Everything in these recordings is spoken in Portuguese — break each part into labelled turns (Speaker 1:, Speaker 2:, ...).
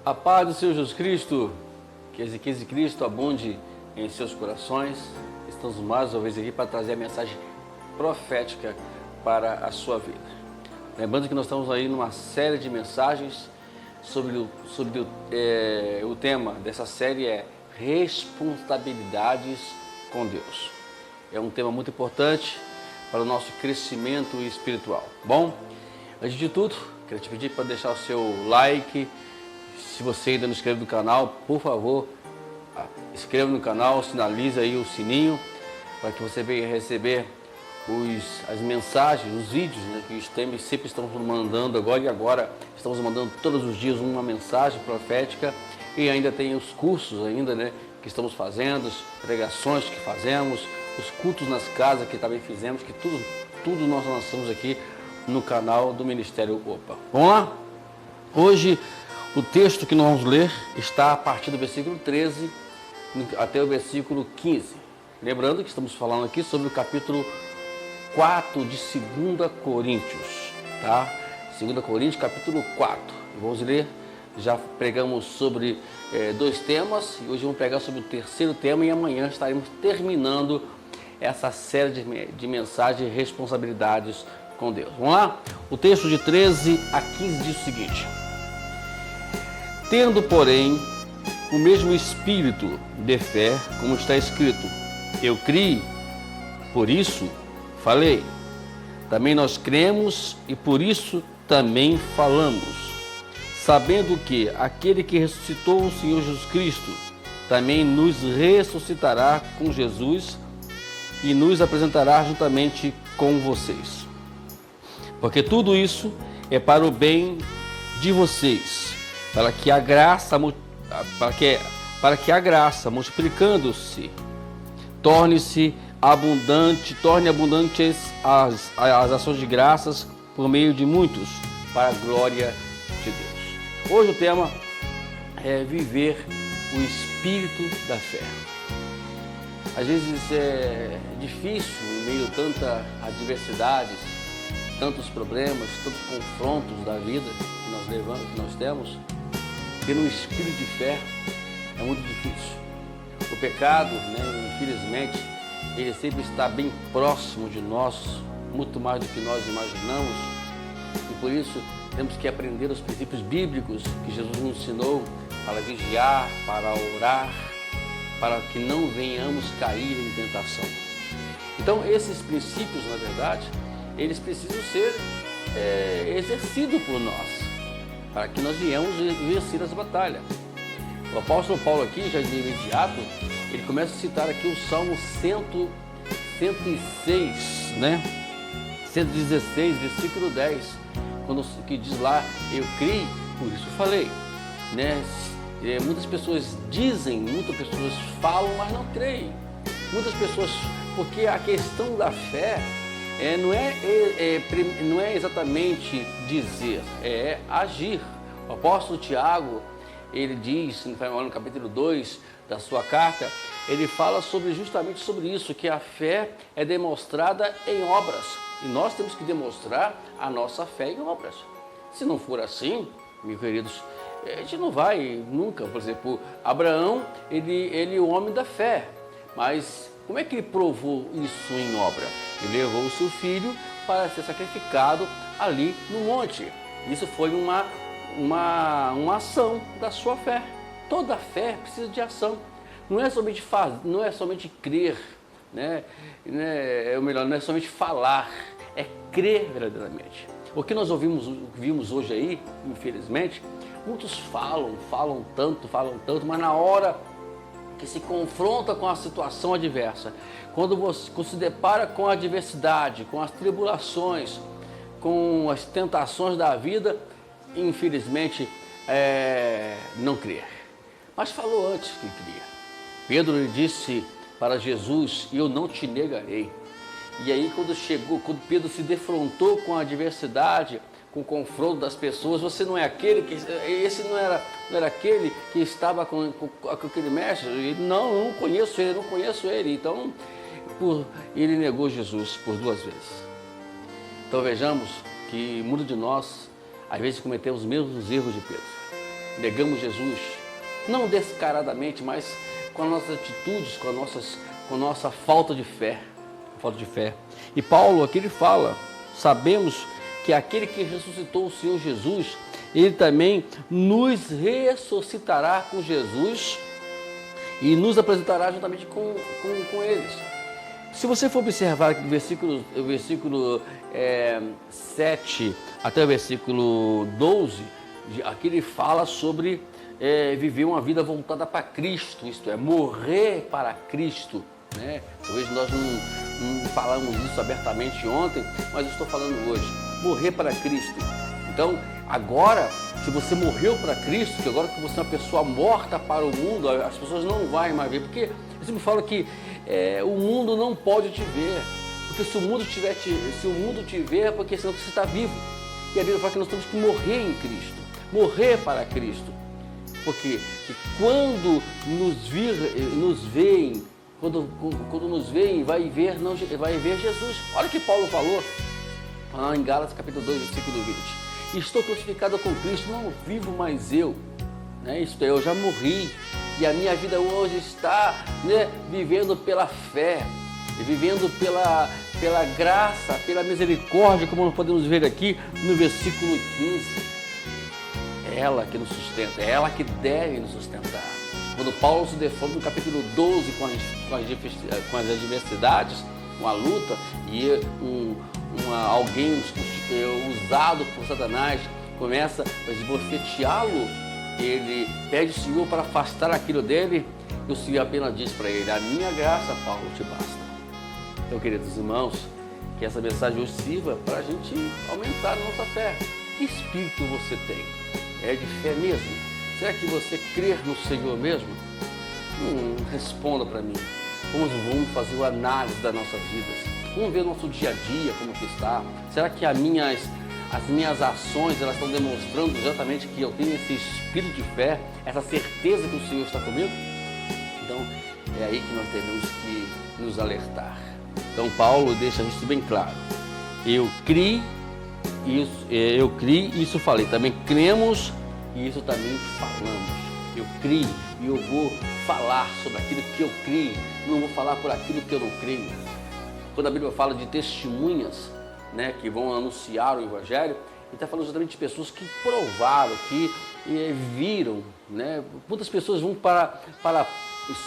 Speaker 1: A paz do Senhor Jesus Cristo, que as riquezas de Cristo abunde em seus corações. Estamos mais uma vez aqui para trazer a mensagem profética para a sua vida. Lembrando que nós estamos aí numa série de mensagens sobre o tema dessa série é responsabilidades com Deus. É um tema muito importante para o nosso crescimento espiritual. Bom, antes de tudo, quero te pedir para deixar o seu like. Se você ainda não se inscreve no canal, por favor, inscreva no canal, sinalize aí o sininho para que você venha receber as mensagens, os vídeos, né, que sempre estamos mandando agora estamos mandando todos os dias uma mensagem profética, e ainda tem os cursos ainda, né, que estamos fazendo, as pregações que fazemos, os cultos nas casas que também fizemos, que tudo nós lançamos aqui no canal do Ministério Opa. Vamos lá? Hoje o texto que nós vamos ler está a partir do versículo 13 até o versículo 15. Lembrando que estamos falando aqui sobre o capítulo 4 de 2 Coríntios, tá? 2 Coríntios, capítulo 4. Vamos ler, já pregamos sobre 2 temas, e hoje vamos pregar sobre o terceiro tema, e amanhã estaremos terminando essa série de mensagens e responsabilidades com Deus. Vamos lá? O texto de 13 a 15 diz o seguinte: tendo, porém, o mesmo espírito de fé, como está escrito, eu criei, por isso falei. Também nós cremos e por isso também falamos, sabendo que aquele que ressuscitou o Senhor Jesus Cristo também nos ressuscitará com Jesus e nos apresentará juntamente com vocês. Porque tudo isso é para o bem de vocês, para que a graça multiplicando-se torne abundantes as ações de graças por meio de muitos, para a glória de Deus. Hoje o tema é viver o espírito da fé. Às vezes é difícil, em meio a tanta adversidades, tantos problemas, tantos confrontos da vida que nós temos, ter um espírito de fé é muito difícil. O pecado, né, infelizmente, ele sempre está bem próximo de nós, muito mais do que nós imaginamos, e por isso temos que aprender os princípios bíblicos que Jesus nos ensinou para vigiar, para orar, para que não venhamos cair em tentação. Então, esses princípios, na verdade, eles precisam ser exercidos por nós, para que nós venhamos vencer as batalhas. O apóstolo Paulo aqui, já de imediato, ele começa a citar aqui o Salmo 106, né? 116, versículo 10, que diz lá, eu criei, por isso falei, né? Muitas pessoas dizem, muitas pessoas falam, mas não creem. Muitas pessoas, porque a questão da fé não é exatamente dizer, é agir. O apóstolo Tiago, ele diz, no capítulo 2 da sua carta, ele fala justamente sobre isso, que a fé é demonstrada em obras. E nós temos que demonstrar a nossa fé em obras. Se não for assim, meus queridos, a gente não vai nunca. Por exemplo, Abraão, ele é o homem da fé. Mas como é que ele provou isso em obra? Ele levou o seu filho para ser sacrificado ali no monte. Isso foi uma ação da sua fé. Toda fé precisa de ação. Não é somente não é somente crer, né? Ou melhor, não é somente falar, é crer verdadeiramente. O que nós vimos hoje aí, infelizmente, muitos falam tanto, mas na hora que se confronta com a situação adversa, quando você se depara com a adversidade, com as tribulações, com as tentações da vida, infelizmente, não crer. Mas falou antes que cria. Pedro lhe disse para Jesus, eu não te negarei. E aí quando Pedro se defrontou com a adversidade, com o confronto das pessoas, esse não era aquele que estava com aquele mestre? Ele, não conheço ele. Então, ele negou Jesus por 2 vezes. Então vejamos que muitos de nós, às vezes, cometemos os mesmos erros de Pedro. negamos Jesus, não descaradamente, mas com as nossas atitudes, com a nossa falta de fé. E Paulo aqui ele fala, sabemos que aquele que ressuscitou o Senhor Jesus, ele também nos ressuscitará com Jesus e nos apresentará juntamente com eles. Se você for observar aqui o versículo 7 até o versículo 12, aqui ele fala sobre viver uma vida voltada para Cristo, isto é, morrer para Cristo, né? Talvez nós não falamos isso abertamente ontem, mas eu estou falando hoje, morrer para Cristo. Então, agora, se você morreu para Cristo, que agora que você é uma pessoa morta para o mundo, as pessoas não vão mais ver, porque eu sempre falo que o mundo não pode te ver, porque se o mundo te ver, é porque senão você está vivo. E a Bíblia fala que nós temos que morrer em Cristo, morrer para Cristo, porque quando nos veem, quando nos veem, vai ver Jesus. Olha o que Paulo falou em Gálatas capítulo 2, versículo 20. Estou crucificado com Cristo, não vivo mais eu, né? Isto é, eu já morri e a minha vida hoje está, né, vivendo pela fé, vivendo pela graça, pela misericórdia, como nós podemos ver aqui no versículo 15. É ela que nos sustenta, é ela que deve nos sustentar. Quando Paulo se defronta no capítulo 12 com as adversidades, com a luta, e alguém usado por Satanás começa a esbofeteá-lo, ele pede ao Senhor para afastar aquilo dele, e o Senhor apenas diz para ele: a minha graça, Paulo, te basta. Então, queridos irmãos, que essa mensagem hoje sirva para a gente aumentar a nossa fé. Que espírito você tem? É de fé mesmo? Será que você crê no Senhor mesmo? Responda para mim. Vamos fazer uma análise das nossas vidas. Vamos ver o nosso dia a dia, como que está. Será que as minhas ações elas estão demonstrando exatamente que eu tenho esse espírito de fé, essa certeza que o Senhor está comigo? Então, é aí que nós temos que nos alertar. Então, Paulo deixa isso bem claro. Eu criei, isso falei. Também cremos e isso também falamos. Eu criei e eu vou falar sobre aquilo que eu creio. Não vou falar por aquilo que eu não creio. Quando a Bíblia fala de testemunhas, né, que vão anunciar o Evangelho, ele está falando exatamente de pessoas que provaram, que viram, né? Muitas pessoas vão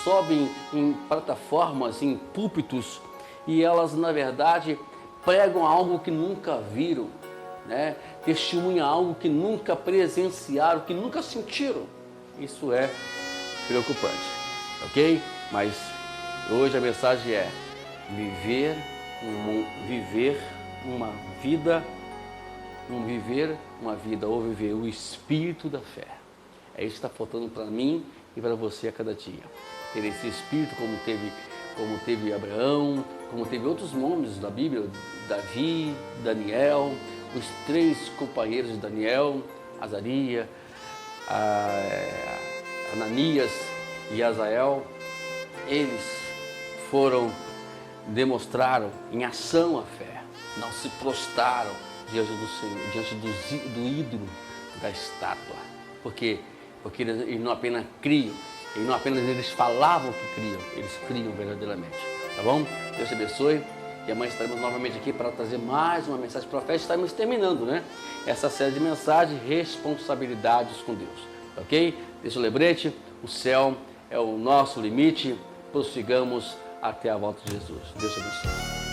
Speaker 1: sobem em plataformas, em púlpitos, e elas, na verdade, pregam algo que nunca viram, né? Testemunham algo que nunca presenciaram, que nunca sentiram. Isso é preocupante, ok? Mas hoje a mensagem é viver uma vida, ou viver o espírito da fé. É isso que está faltando para mim e para você a cada dia. Ter esse espírito como teve Abraão, como teve outros nomes da Bíblia, Davi, Daniel, os 3 companheiros de Daniel, Azarias, Ananias e Azael. Eles demonstraram em ação a fé, não se prostraram diante do Senhor, diante do ídolo, da estátua, porque eles não apenas criam, e não apenas eles falavam que criam, eles criam verdadeiramente, tá bom? Deus te abençoe, e amanhã estaremos novamente aqui para trazer mais uma mensagem profética. Estamos terminando, né? Essa série de mensagens, responsabilidades com Deus, ok? Deixa o lembrete, o céu é o nosso limite, prossigamos até a volta de Jesus. Deus te abençoe.